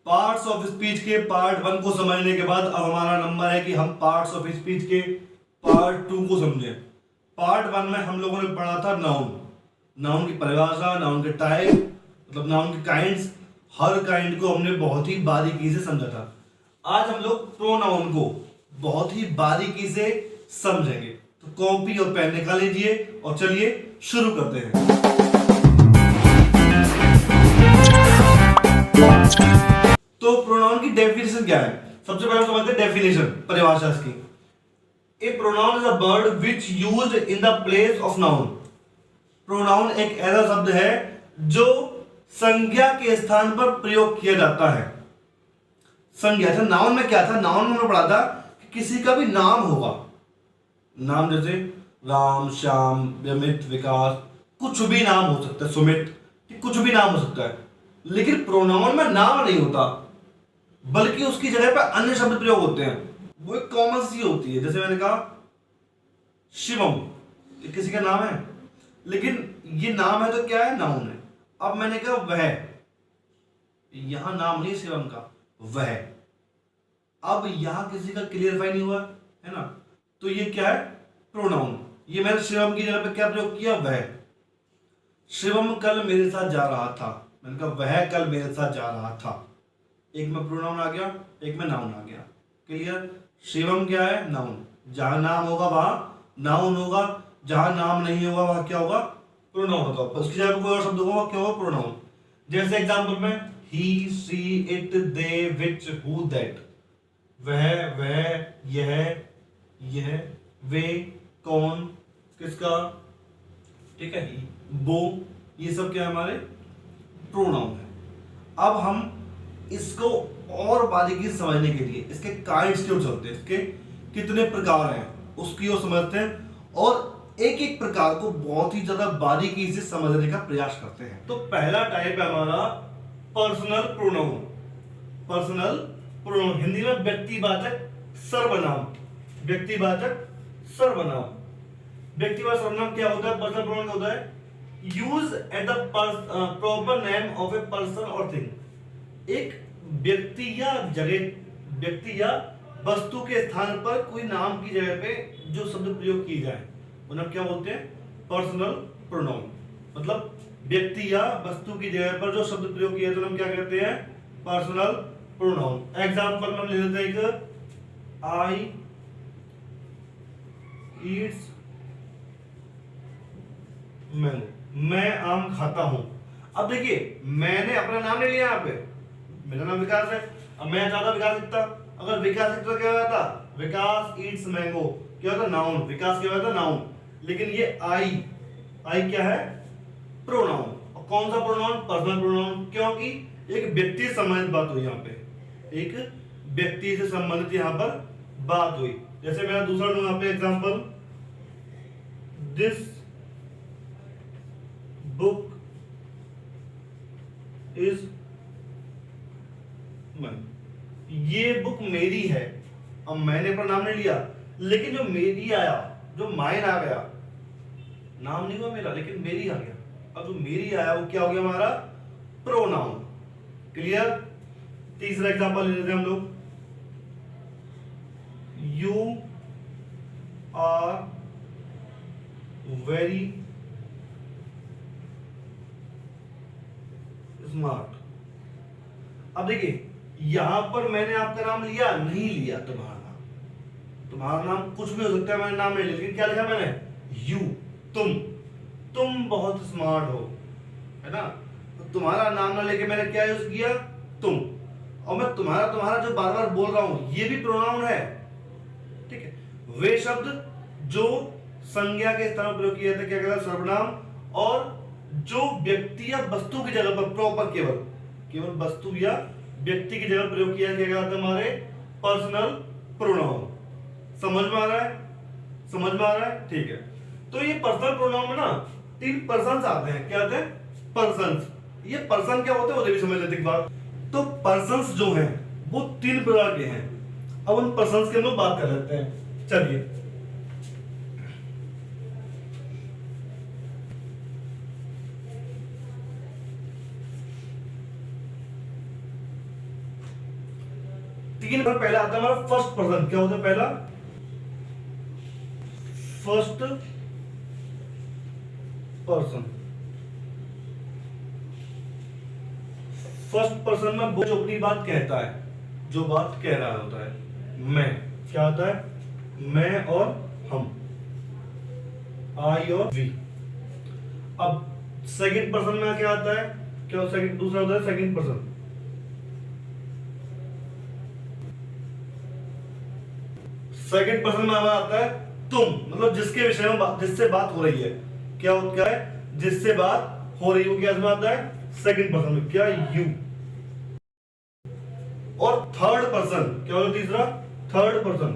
Parts of speech के part 1 को समझने के बाद अब हमारा नंबर है कि हम पार्ट्स ऑफ स्पीच के पार्ट 2 को समझें। पार्ट 1 में हम लोगों ने पढ़ा था नाउन, नाउन की परिभाषा, नाउन के टाइप, मतलब नाउन के काइंड्स, हर काइंड को हमने बहुत ही बारीकी से समझा था। आज हम लोग प्रोनाउन को बहुत ही बारीकी से समझेंगे। तो कॉपी और पेन निकाल लीजिए और चलिए शुरू करते हैं। तो प्रोनाउन की डेफिनेशन क्या है? सबसे पहले समझते हैं डेफिनेशन, परिभाषा इसकी। A pronoun is a word which used in the place of noun. Pronoun एक ऐसा शब्द है जो संज्ञा के स्थान पर प्रयोग किया जाता है। संज्ञा, अच्छा नाउन में क्या था? नाउन में हमने पढ़ा था कि किसी का भी नाम होगा, नाम जैसे राम, श्याम, अमित, विकास, कुछ भी नाम हो सकता है, सुमित, कुछ भी नाम हो सकता है। लेकिन प्रोनाउन में नाम नहीं होता, बल्कि उसकी जगह पर अन्य शब्द प्रयोग होते हैं। वो एक कॉमन सी होती है। जैसे मैंने कहा शिवम, ये किसी का नाम है, लेकिन ये नाम है तो क्या है? नाउन है। अब मैंने कहा वह, यहां नाम नहीं शिवम का, वह। अब यहां किसी का क्लियरफाई नहीं हुआ है ना, तो ये क्या है? प्रोनाउन। ये मैंने शिवम की जगह पे क्या प्रयोग किया? वह। शिवम कल मेरे साथ जा रहा था, मैंने कहा वह कल मेरे साथ जा रहा था। एक में प्रोनाउन आ गया, एक में नाउन आ गया। क्लियर? शिवम क्या है? नाउन। जहां नाम होगा वहां नाउन होगा, जहां नाम नहीं होगा वहां क्या होगा? प्रोनाउन होगा। उसकी जगह पे कोई और शब्द होगा, क्या होगा? प्रोनाउन। जैसे एग्जांपल में he, she, it, they, which, who, that. वह, यह, वे, कौन, किसका, ठीक है, वो, ये सब क्या है? हमारे प्रोनाउन है। अब हम इसको और बारीकी से समझने के लिए इसके काइंड्स की ओर चलते हैं, इसके कितने प्रकार हैं उसकी ओर समझते हैं, और एक एक प्रकार को बहुत ही ज्यादा बारीकी से समझने का प्रयास करते हैं। तो पहला टाइप है हमारा personal pronoun. Personal pronoun Hindi में व्यक्तिवाचक सर्वनाम। व्यक्तिवाचक सर्वनाम। व्यक्तिवाचक सर्वनाम क्या होता है? पर्सनल प्रोनाउन क्या होता है? Use at the proper name of a person और थिंग। एक व्यक्ति या जगह, व्यक्ति या वस्तु के स्थान पर कोई नाम की जगह पे जो शब्द प्रयोग किए जाए उन्हें क्या बोलते हैं? Personal pronoun. मतलब व्यक्ति या वस्तु की जगह पर जो शब्द प्रयोग किए तो हम क्या कहते हैं? Personal pronoun. एग्जांपल में हम ले लेते हैं एक, आई ईट्स मैंगो, मैं आम खाता हूं। अब देखिए मैंने अपना नाम नहीं लिया, यहाँ पे मेरा नाम विकास है। अब मैं चाहता विकास लिखता, अगर विकास लिखता क्या होता? विकास ईट्स मैंगो क्या होता? नाउन। विकास क्या होता? नाउन। लेकिन ये आई, आई क्या है? प्रोनाउन। और कौन सा प्रोनाउन? Personal pronoun. क्योंकि एक व्यक्ति से संबंधित बात हुई यहाँ पे, एक व्यक्ति से संबंधित यहाँ पर बात हुई। जैसे मेरा दूसरा लूं यहाँ पे example, this book is mine. ये बुक मेरी है। अब मैंने अपना नाम नहीं लिया, लेकिन जो मेरी आया, जो माइन आ गया, नाम नहीं हुआ मेरा लेकिन मेरी आ गया। अब जो मेरी आया वो क्या हो गया? हमारा प्रोनाउन। क्लियर? तीसरा एग्जांपल ले लेते हैं हम लोग, यू आर वेरी स्मार्ट। अब देखिए यहां पर मैंने आपका नाम लिया नहीं लिया, तुम्हारा नाम, तुम्हारा नाम कुछ भी हो सकता है, मैंने नाम नहीं लिया, लेकिन क्या लिखा मैंने? यू, तुम बहुत स्मार्ट हो, है ना। तो तुम्हारा नाम ना लेके मैंने क्या यूज किया? तुम। और मैं तुम्हारा तुम्हारा जो बार बार बोल रहा हूं ये भी प्रोनाउन है, ठीक है। वे शब्द जो संज्ञा के स्थान पर प्रयोग किए जाते क्या कहलाते? सर्वनाम। और जो व्यक्ति या वस्तु की जगह पर प्रॉपर केवल वस्तु या व्यक्ति की जगह प्रयोग किया क्या कहलाता है? हमारे पर्सनल प्रोनाउन। समझ में आ रहा है? समझ में आ रहा है? ठीक है। तो ये पर्सनल प्रोनाउन में ना 3 पर्सन्स आते हैं। क्या आते हैं? पर्सन्स। ये पर्सन क्या होते हैं वो भी समझ लेते एक बार। तो पर्सन्स जो हैं वो 3 प्रकार के हैं। अब उन पर्सन्स के हम लोग बात कर लेते हैं। चलिए, ठीक है। पहला आता है हमारा फर्स्ट पर्सन। क्या होता है पहला? First person. फर्स्ट पर्सन में वो जो अपनी बात कहता है, जो बात कह रहा होता है। मैं, क्या होता है? मैं और हम, आई और वी। अब सेकंड पर्सन में क्या आता है? क्या सेकंड दूसरा होता है सेकंड पर्सन। सेकंड पर्सन में हमारा आता है तुम, मतलब जिसके विषय में जिससे बात हो रही है। क्या है? जिससे बात हो रही हो, क्या आता है सेकंड पर्सन में? क्या? यू। और थर्ड पर्सन क्या होता है? तीसरा थर्ड पर्सन।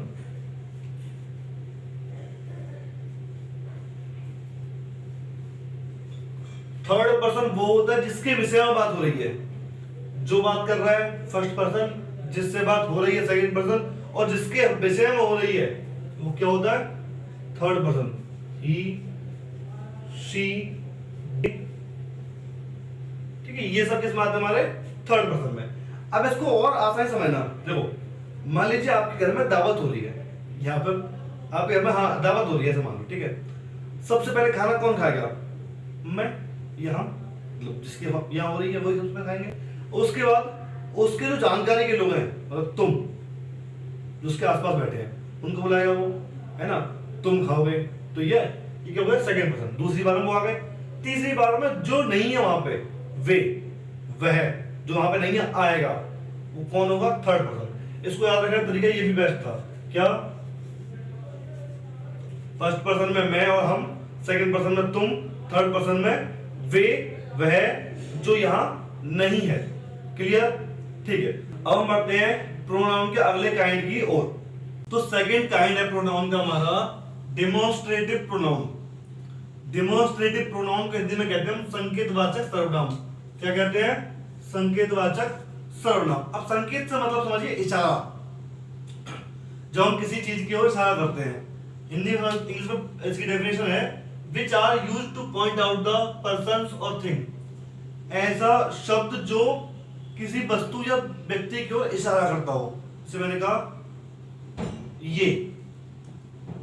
थर्ड पर्सन वो होता है जिसके विषय में बात हो रही है। जो बात कर रहा है फर्स्ट पर्सन, जिससे बात हो रही है सेकंड पर्सन, और जिसके विषय में हो रही है वो क्या होता है? Third person. ही, शी, ठीक है। ये सब किस बात है? हमारे थर्ड पर्सन में। अब इसको और आसान समझना। देखो, मान लीजिए आपके घर में दावत हो रही है, यहाँ पर आपके घर में, हाँ दावत हो रही है ऐसा मान लो, ठीक है। सबसे पहले खाना कौन खाएगा? मैं, यहाँ मतलब जिसके यहाँ हो रही है वही सबसे पहले खाएंगे। उसके बाद उसके जो जानकारी के लोग हैं, मतलब तुम जो उसके आसपास बैठे हैं, उनको बुलाएगा वो, है ना। तुम खाओगे, तो ये क्या हो गया? Second person. दूसरी बार में वो आ गए। तीसरी बार में जो नहीं है वहां पे, वे, वह जो वहां पे नहीं है आएगा, वो कौन होगा? Third person. इसको याद रखने का तरीका ये भी बेस्ट था। क्या? फर्स्ट पर्सन में मैं और हम, सेकंड पर्सन में तुम, थर्ड पर्सन में वे, वह जो यहां नहीं है। क्लियर? ठीक है। अब हम बढ़ते हैं प्रोनाउन के अगले काइंड की ओर। तो सेकंड काइंड है प्रोनाउन का हमारा डेमोन्स्ट्रेटिव प्रोनाउन। डेमोन्स्ट्रेटिव प्रोनाउन को हिंदी में कहते हैं संकेतवाचक सर्वनाम। क्या कहते हैं? संकेतवाचक सर्वनाम। अब संकेत से मतलब समझिए इशारा, जब हम किसी चीज की ओर इशारा करते हैं। हिंदी में, इंग्लिश में इसकी डेफिनेशन है which are used to point out the persons और थिंग। ऐसा शब्द जो किसी वस्तु या व्यक्ति की ओर इशारा करता हो। जैसे मैंने कहा ये,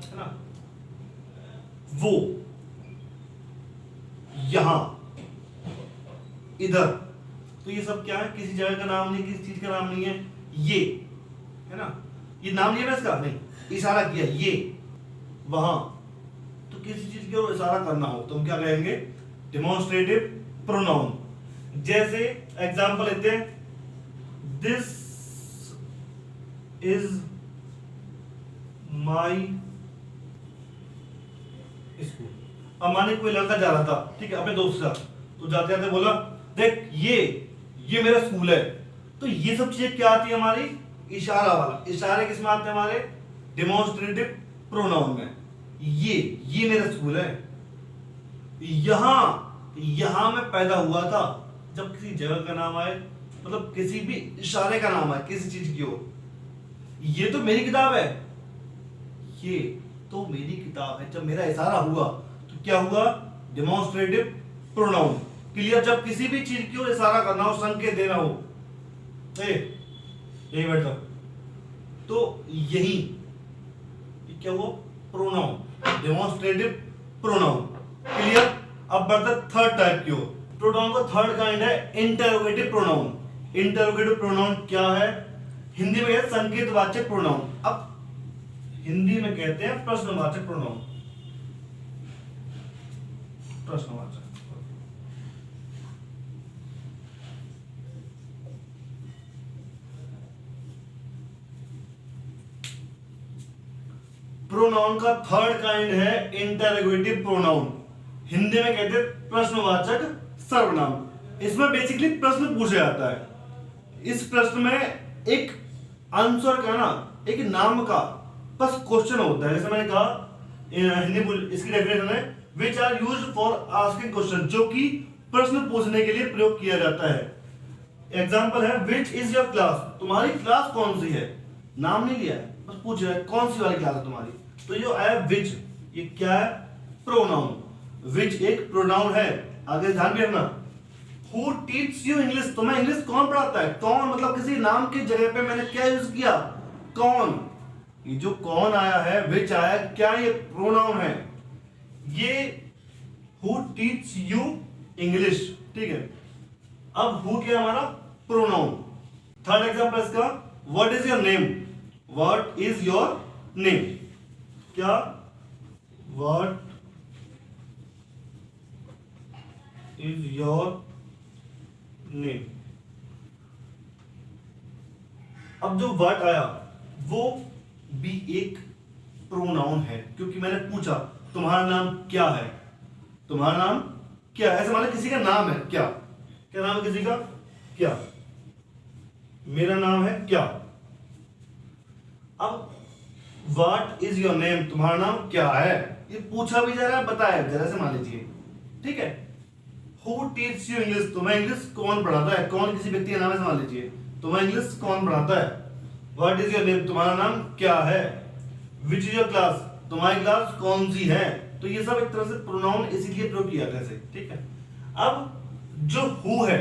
है ना, वो, यहां, इधर। तो ये सब क्या है? किसी जगह का नाम नहीं, किसी चीज का नाम नहीं है। ये, है ना, ये नाम नहीं है इसका, नहीं, इशारा किया। ये, वहां। तो किसी चीज की ओर इशारा करना हो तो हम क्या कहेंगे? Demonstrative pronoun. जैसे एग्जांपल लेते हैं, दिस इज माई स्कूल। अब माने कोई लड़का जा रहा था, ठीक है, अपने दोस्त के साथ, तो जाते जाते बोला देख ये मेरा स्कूल है। तो ये सब चीजें क्या आती है? हमारी इशारा वाला। इशारे किस में आते हैं? हमारे डेमोन्स्ट्रेटिव प्रोनाउन में। ये मेरा स्कूल है। यहां मैं पैदा हुआ था। जब किसी जगह का नाम आए, मतलब किसी भी इशारे का नाम आए किसी चीज की ओर, ये तो मेरी किताब है, ये तो मेरी किताब है। जब मेरा इशारा हुआ तो क्या हुआ? Demonstrative pronoun. क्लियर? जब किसी भी चीज की ओर इशारा करना हो, संकेत देना हो, यही बैठ जाओ, तो यही क्या हुआ? Pronoun, demonstrative pronoun. क्लियर? अब बढ़ते थर्ड टाइप की ओर। प्रोनाउन का थर्ड काइंड है इंटरोगेटिव प्रोनाउन। इंटरोगेटिव प्रोनाउन क्या है? हिंदी में है संकेतवाचक प्रोनाउन। अब हिंदी में कहते हैं प्रश्नवाचक प्रोनाउन। प्रश्नवाचक प्रोनाउन का थर्ड काइंड है इंटरोगेटिव प्रोनाउन। हिंदी में कहते हैं प्रश्नवाचक सर्वनाम। इसमें बेसिकली प्रश्न पूछा जाता है। इस प्रश्न में एक आंसर का ना, एक नाम का बस क्वेश्चन होता है। जैसे मैंने कहा हिंदी, इसकी डेफिनेशन है which are used for asking question, जो कि प्रश्न पूछने के लिए प्रयोग किया जाता है। एग्जांपल है विच इज योर क्लास, तुम्हारी क्लास कौन सी है। नाम नहीं लिया है, बस पूछ रहा है कौन सी वाली क्लास है तुम्हारी। तो ये आया विच, ये क्या है? प्रोनाउन। विच एक प्रोनाउन है। आगे ध्यान रखना, हु टीच यू इंग्लिश, तुम्हें इंग्लिश कौन पढ़ाता है? कौन मतलब किसी नाम की जगह पे मैंने क्या यूज किया? कौन। ये जो कौन आया है, विच आया, क्या ये प्रोनाउन है? ये हु टीच यू इंग्लिश, ठीक है। अब हु क्या हमारा? प्रोनाउन। थर्ड एग्जांपल इसका, what is your name? What is your name? क्या? What is your name? अब जो व्हाट आया वो भी एक प्रोनाउन है, क्योंकि मैंने पूछा तुम्हारा नाम क्या है? तुम्हारा नाम क्या है? ऐसे माने किसी का नाम है क्या? क्या नाम है किसी का? क्या? मेरा नाम है क्या? अब व्हाट इज योर नेम, तुम्हारा नाम क्या है, ये पूछा भी जा रहा है, बताया जरा से मान लीजिए, ठीक है। हु टीच यू इंग्लिश, तुम्हें इंग्लिश कौन पढ़ाता है? कौन किसी व्यक्ति का नाम है, मान लीजिए, तुम्हें इंग्लिश कौन पढ़ाता है? व्हाट इज योर नेम, तुम्हारा नाम क्या है? विच इज योर क्लास, तुम्हारी क्लास कौन सी है? तो ये सब एक तरह से प्रोनाउन इसीलिए प्रयोग किया जाता है, ठीक है। अब जो हु है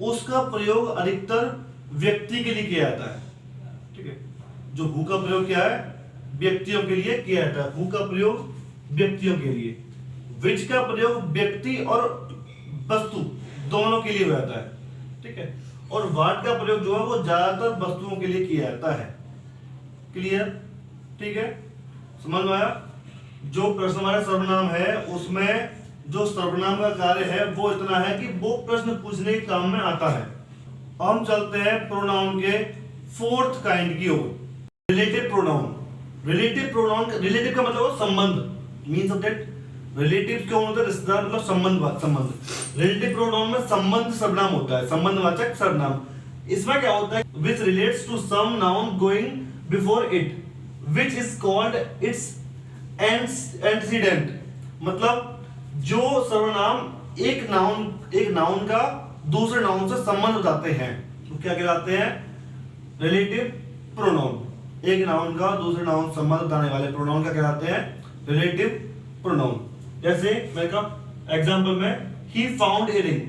उसका प्रयोग अधिकतर व्यक्ति के लिए किया जाता है, ठीक है। जो हु का प्रयोग क्या है? व्यक्तियों के लिए किया जाता है। हु का प्रयोग व्यक्तियों के लिए, विच का प्रयोग व्यक्ति और वस्तु दोनों के लिए हो जाता है, ठीक है। और व्हाट का प्रयोग जो है वो ज्यादातर वस्तुओं के लिए किया जाता है। क्लियर? ठीक है, समझ में आया? जो प्रश्न हमारा सर्वनाम है उसमें जो सर्वनाम का कार्य है वो इतना है कि वो प्रश्न पूछने के काम में आता है। हम चलते हैं प्रोनाउन के फोर्थ काइंड की ओर, relative pronoun. Relative pronoun, relative का मतलब संबंध, मींस ऑफ दैट रिलेटिव क्यों होता है? रिश्तेदार मतलब संबंध। रिलेटिव प्रोनाउन में संबंध सर्वनाम होता है, संबंधवाचक सर्वनाम। इसमें क्या होता है? Which relates to some noun going before it, which is called its antecedent. मतलब जो सर्वनाम एक नाउन का दूसरे नाउन से संबंध बताते हैं तो क्या कहलाते हैं? Relative pronoun. एक नाउन का दूसरे नाउन संबंध बताने वाले प्रोनाउन क्या कहलाते हैं? Relative pronoun. जैसे मैं कहा एग्जांपल में, ही फाउंड ए रिंग,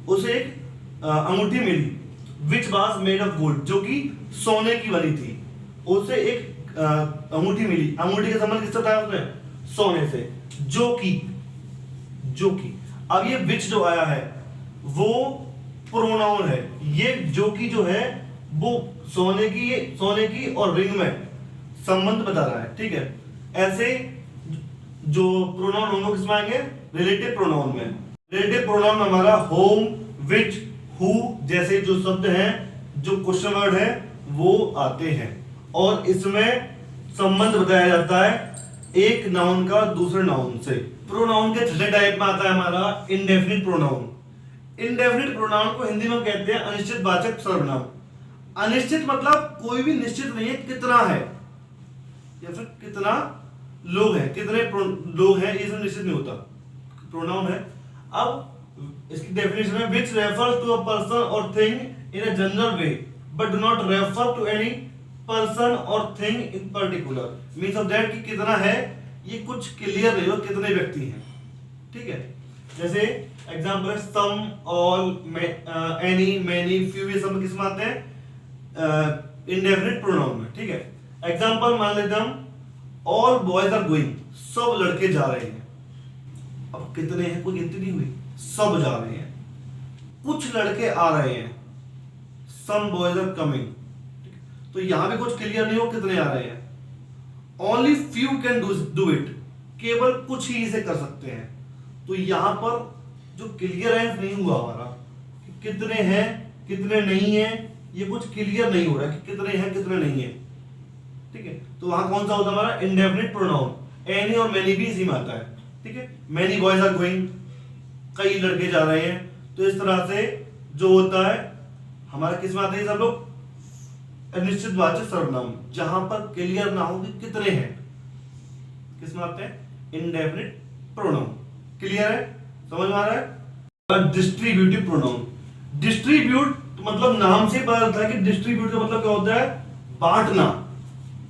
उसे एक अंगूठी मिली, which was made of gold, जो कि सोने की बनी थी। उसे एक अंगूठी मिली, अंगूठी का संबंध किससे था? उसने सोने से। जो कि अब ये विच जो आया है वो प्रोनाउन है। ये जो कि जो है वो सोने की और रिंग में संबंध बता रहा है, ठीक है। ऐसे जो प्रोनाउन होंगे किसमें आएंगे? रिलेटिव प्रोनाउन में। रिलेटिव प्रोनाउन में हमारा होम, विच, हु जैसे जो शब्द हैं, जो क्वेश्चन वर्ड है वो आते हैं और इसमें संबंध बताया जाता है एक नाउन का दूसरे नाउन से। प्रोनाउन के छठे टाइप में आता है हमारा इंडेफिनिट प्रोनाउन। इंडेफिनिट प्रोनाउन को हिंदी में कहते हैं अनिश्चित वाचक सर्वनाम। अनिश्चित मतलब कोई भी निश्चित नहीं है, कितना है या फिर कितना लोग हैं, कितने लोग हैं, ये सब निश्चित नहीं होता, प्रोनाउन है। अब इसकी डेफिनेशन है, which refers to a person और thing in a general way but do not refer to any person और thing in particular. Means of that कि कितना है ये कुछ क्लियर नहीं हो कितने व्यक्ति हैं, ठीक है। जैसे एग्जांपल है सम, ऑल, एनी, मेनी, फ्यू, ये सब किस में आते हैं? इंडेफिनिट प्रोनाउन में, ठीक है। एग्जांपल मान लेते हम, ऑल बॉयज आर गोइंग, सब लड़के जा रहे हैं। अब कितने हैं कोई गिनती नहीं हुई, सब जा रहे हैं। कुछ लड़के आ रहे हैं, सम बॉयज आर कमिंग, तो यहां भी कुछ क्लियर नहीं हो कितने आ रहे हैं। Only few can do it, केवल कुछ ही इसे कर सकते हैं। तो यहां पर जो क्लियरेंस नहीं हुआ हमारा कि कितने हैं कितने नहीं है, ये कुछ क्लियर नहीं हो रहा कि कितने हैं कितने नहीं है, ठीक है। तो वहां कौन सा होता है हमारा? Indefinite pronoun. एनी और मेनी भी इसी में आता है, ठीक है। मेनी बॉयज आर गोइंग, कई लड़के जा रहे हैं। तो इस तरह से जो होता है हमारा किस में आते हैं सब लोग? अनिश्चित वाचक सर्वनाम, जहां पर क्लियर ना हो कि कितने हैं, किस में आते हैं? Indefinite pronoun. क्लियर है? समझ में आ रहा है? Distributive pronoun. डिस्ट्रीब्यूट मतलब नाम से पता चलता है कि डिस्ट्रीब्यूट का मतलब क्या होता है? बांटना।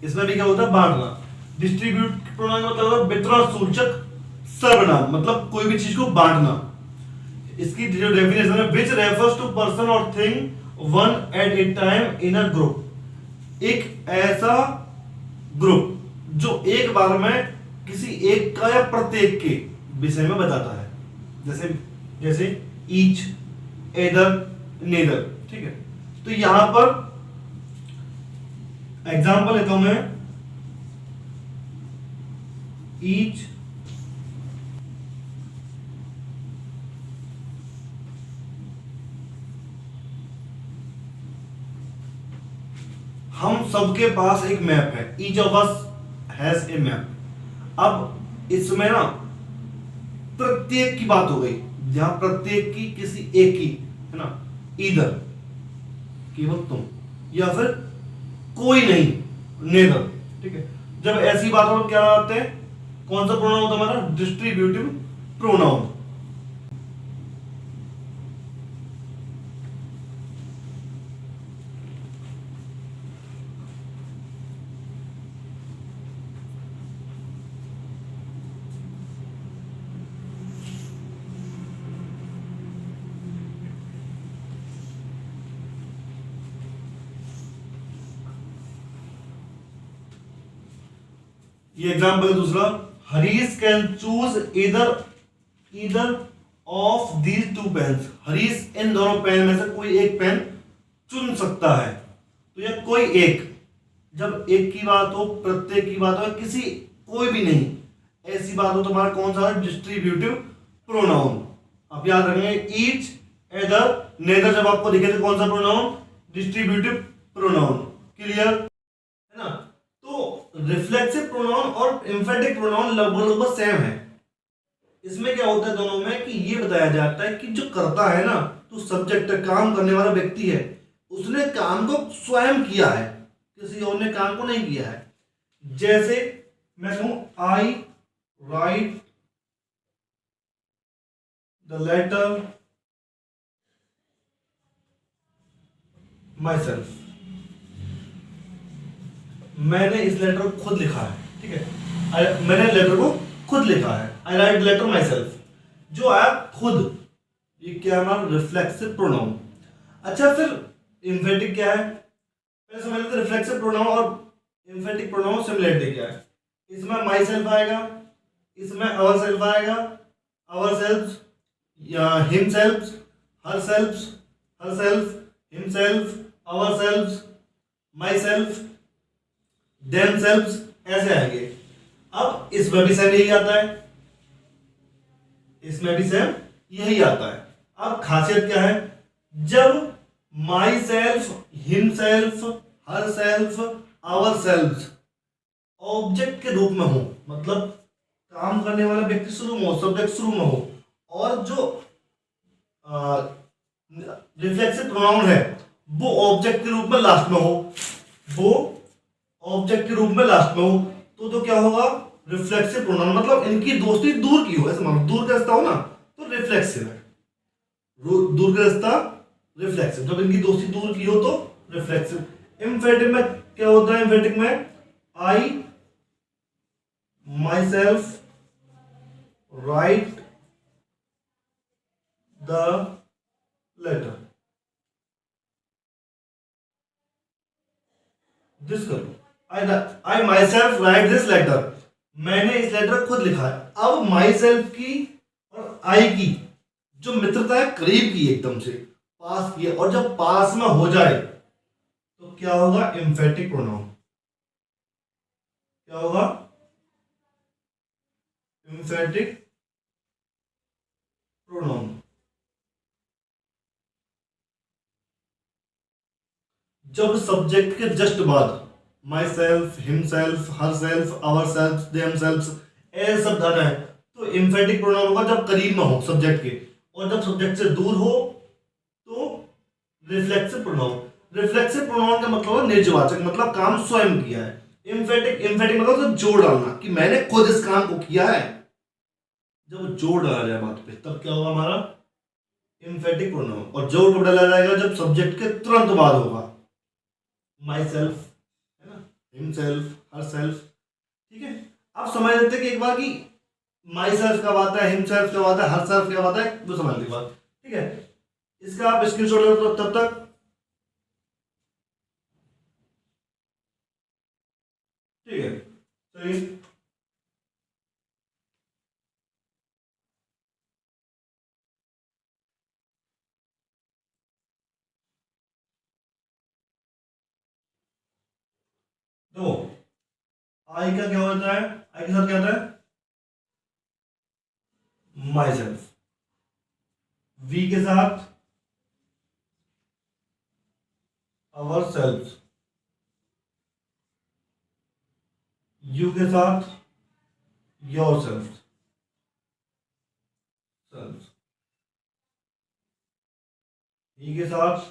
इसमें भी क्या होता है? बांटना। डिस्ट्रीब्यूट प्रोनाउन मतलब वितरण सूचक सर्वनाम, मतलब कोई भी चीज को बांटना। इसकी जो डेफिनेशन है, विच रेफर्स टू पर्सन और thing one at a time in a group. एक ऐसा ग्रुप जो एक बार में किसी एक का या प्रत्येक के विषय में बताता है, जैसे जैसे ईच, एदर, नेदर। ठीक है, तो यहां पर एग्जांपल लेता हूं मैं। ईच, हम सबके पास एक मैप है, each of us has a map. अब इसमें ना प्रत्येक की बात हो गई, जहां प्रत्येक की किसी एक की है ना, ईदर केवल तुम, या फिर कोई नहीं, नेदर। ठीक है, जब ऐसी बात हो तो क्या लगाते हैं, कौन सा प्रोनाउन होता है हमारा, डिस्ट्रीब्यूटिव प्रोनाउन। ये एग्जांपल है दूसरा, Harish can choose either of these two pens. Harish इन दोनों पेन में से कोई एक पेन चुन सकता है। तो यह कोई एक, जब एक की बात हो, प्रत्येक की बात हो, किसी कोई भी नहीं, ऐसी बात हो तो हमारा कौन सा है, डिस्ट्रीब्यूटिव प्रोनाउन। आप याद रखेंगे, ईच, एदर, नेदर जब आपको दिखे तो कौन सा प्रोनाउन, डिस्ट्रीब्यूटिव प्रोनाउन। क्लियर है ना। तो रिफ्लेक्सिव प्रोनाउन और एम्फेटिक प्रोनाउन लगभग सेम है। इसमें क्या होता है दोनों में कि ये बताया जाता है कि जो करता है ना, तो सब्जेक्ट, काम करने वाला व्यक्ति है, उसने काम को स्वयं किया है, किसी और ने काम को नहीं किया है। जैसे मैं कहूं, I write the letter myself. मैंने इस लेटर को खुद लिखा है। ठीक है, मैंने लेटर को खुद लिखा है, आई राइट लेटर माई सेल्फ। जो है खुद, ये क्या है हमारा रिफ्लेक्सिव प्रोनाउन। अच्छा, फिर एम्फेटिक क्या है, पहले समझ लेते हैं रिफ्लेक्सिव प्रोनाउन और एम्फेटिक प्रोनाउन सिमिलरिटी क्या है। इसमें माई सेल्फ आएगा, इसमें अवर सेल्फ आएगा, our self, himself, her self, him self, our self, my self, themself, ऐसे आएंगे। अब इसमें भी सेम यही आता है, इसमें भी सेम यही आता है। अब खासियत क्या है, जब myself, himself, herself, ourself object के रूप में हो, मतलब काम करने वाला व्यक्ति शुरू में हो, सब्जेक्ट शुरू में हो, और जो रिफ्लेक्सिव प्रोनाउन है वो ऑब्जेक्ट के रूप में लास्ट में हो, वो ऑब्जेक्ट के रूप में लास्ट में हो, तो क्या होगा, रिफ्लेक्सिव प्रोनाउन। मतलब इनकी दोस्ती दूर की हो, ऐसे मानो दूर का रिश्ता हो ना, तो रिफ्लेक्सिव है। दूर का रिश्ता रिफ्लेक्सिव, जब इनकी दोस्ती दूर की हो तो रिफ्लेक्सिव। एम्फेटिक में क्या होता है, एम्फेटिक में I myself write the letter, this कर लो, I myself write this letter, मैंने इस लेटर खुद लिखा है। अब माई सेल्फ की और आई की जो मित्रता है, करीब की, एकदम से पास की है, और जब पास में हो जाए तो क्या होगा, एम्फेटिक प्रोनाउन। क्या होगा, एम्फेटिक प्रोनाउन। जब सब्जेक्ट के जस्ट बाद myself, himself, herself, ourself, themself ऐसे शब्द आना है, तो एम्फेटिक प्रोनाउन होगा जब करीब में हो सब्जेक्ट के, और जब सब्जेक्ट से दूर हो तो रिफ्लेक्सिव प्रोनाउन। रिफ्लेक्सिव प्रोनाउन का मतलब है निर्जवाचक, मतलब काम स्वयं किया है। एम्फेटिक मतलब तो जोड़ डालना, कि मैंने खुद इस काम को किया है। जब जोड़ डाला जाए बात पे, तब क्या होगा हमारा एम्फेटिक प्रोनाउन। और जोड़ कब डाला जाएगा, जब सब्जेक्ट के तुरंत बाद होगा, माई सेल्फ है ना, हिम सेल्फ, हर सेल्फ। ठीक है, अब समझ लेते हैं कि एक बार की माई सेल्फ कब आता है, हिम सेल्फ कब आता है, हर सेल्फ कब आता है, वो समझ ली बात। ठीक है, इसका आप स्क्रीनशॉट ले लो तब तक। ठीक है, चलिए देखो, आई का क्या होता है, आई के साथ क्या होता है, माई सेल्फ। वी के साथ अवर सेल्फ। यू के साथ योर सेल्फ, सेल्फ। ही के साथ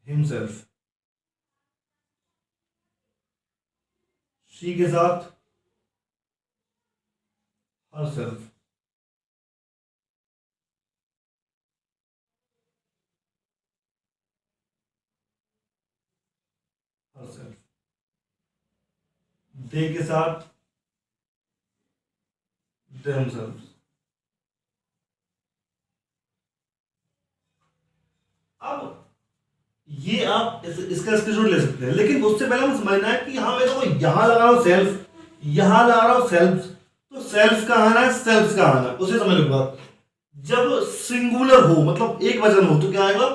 हिमसेल्फ। शी के साथ हर सेल्फ। Her self. दे के साथ themselves। अब ये आप इसका स्क्रीनशॉट ले सकते हैं, लेकिन उससे पहले हमें समझना है कि हाँ मैं तो यहां लगा रहा हूं सेल्फ, यहां लगा रहा हूं सेल्फ, तो सेल्फ का आना है, सेल्फ का आना है, उसे समझ लो बात। जब सिंगुलर हो मतलब एक वचन हो तो क्या आएगा,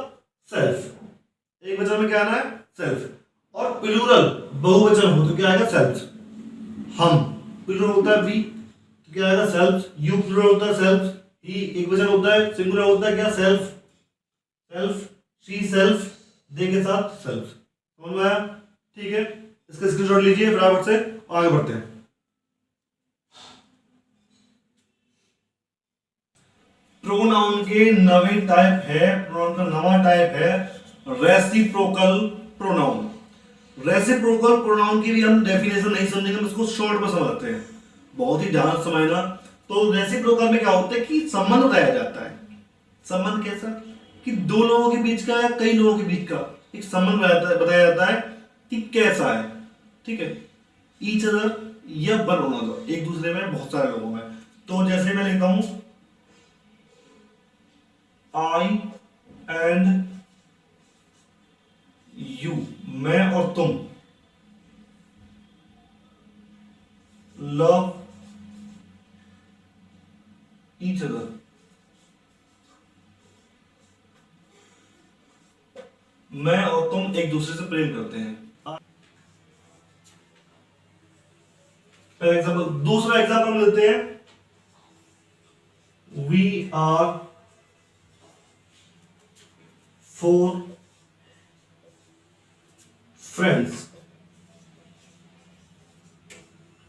सेल्फ। एक वचन में क्या आना है, सेल्फ। और प्लूरल बहुवचन हो तो क्या आएगा, सेल्फ। हम प्लूरल होता है वी तो क्या आएगा, सेल्फ। यू प्लूरल होता है सेल्फ। ही एक वचन होता है, सिंगुलर होता है क्या, सेल्फ। सेल्फ, शी सेल्फ, दे के साथ सेल्फ। समझ में आया? ठीक है, इसका स्क्रीनशॉट लीजिए फटाफट से, आगे बढ़ते हैं। प्रोनाउन के नवे टाइप है, प्रोनाउन का नवा टाइप है रेसिप्रोकल प्रोनाउन। रेसिप्रोकल प्रोनाउन की भी हम डेफिनेशन नहीं समझेंगे, हम इसको शॉर्ट में समझते हैं, बहुत ही ध्यान से समझना। तो रेसिप्रोकल में क्या होता है कि संबंध बताया जाता है। संबंध कैसा, कि दो लोगों के बीच का या कई लोगों के बीच का एक संबंध बताया जाता है कि कैसा है। ठीक है, ईच अदर या वन अनदर, एक दूसरे में, बहुत सारे लोगों में। तो जैसे मैं लिखता हूं आई एंड यू, मैं और तुम, लव ईच अदर, मैं और तुम एक दूसरे से प्रेम करते हैं। पहला एग्जाम्पल। दूसरा एग्जाम्पल हम लेते हैं, we are 4 friends.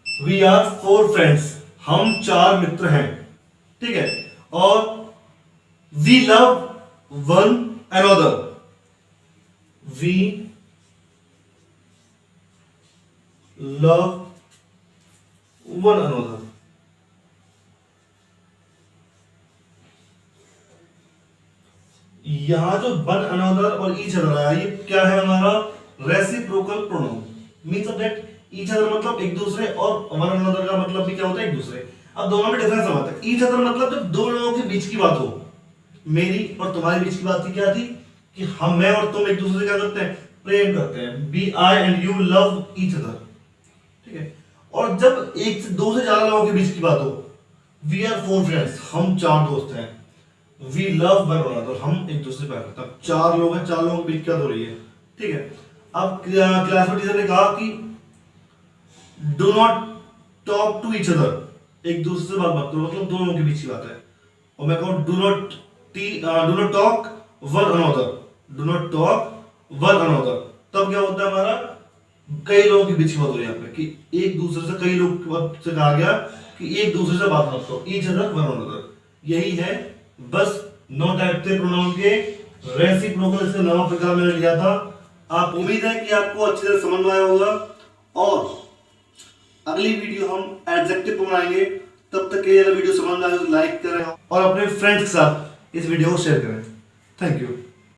We are 4 friends, हम 4 मित्र हैं। ठीक है, और we love one another, we love one another. यहां जो वन अनदर और ईच अदर आया, ये क्या है हमारा reciprocal pronoun. Means of that each other मतलब एक दूसरे, और वन अनदर का मतलब भी क्या होता है, एक दूसरे। अब दोनों में डिफरेंस समझते हैं। ईच अदर मतलब जब दो लोगों के बीच की बात हो, मेरी और तुम्हारे बीच की बात थी, क्या थी कि हम, मैं और तुम एक दूसरे से क्या करते हैं, प्रेम करते हैं। Be I and you love each other. ठीक है, और जब एक से दो से ज्यादा लोगों के बीच की बात हो, वी आर 4 फ्रेंड्स, हम 4 दोस्त हैं। वी लव वन अनदर, हम एक दूसरे प्यार करते हैं। 4 लोग हैं, 4 लोगों के बीच क्या हो रही है। ठीक है, अब क्लास में टीचर ने कहा कि do not talk to each other, एक दूसरे से बात मत करो, मतलब दो लोगों के बीच की बात है। और मैं कहूँ do not talk one another, do not talk one another, तब क्या होता है हमारा, कई लोगों के बीच की बात हो रही है यहाँ पे, कि एक दूसरे से, कई लोग से कहा गया कि एक दूसरे से बात मत करो, ईच अदर वन अनदर। यही है, बस 9 टाइप थे प्रोनाउन के। रेसिप्रोकल इसका नवा प्रकार मैंने लिया था। आप, उम्मीद है कि आपको अच्छी तरह समझ में आया होगा, और अगली वीडियो हम एडजेक्टिव पर बनाएंगे। तब तक के लिए वीडियो समझ में आए तो लाइक करें और अपने फ्रेंड्स के साथ इस वीडियो को शेयर करें। Thank you.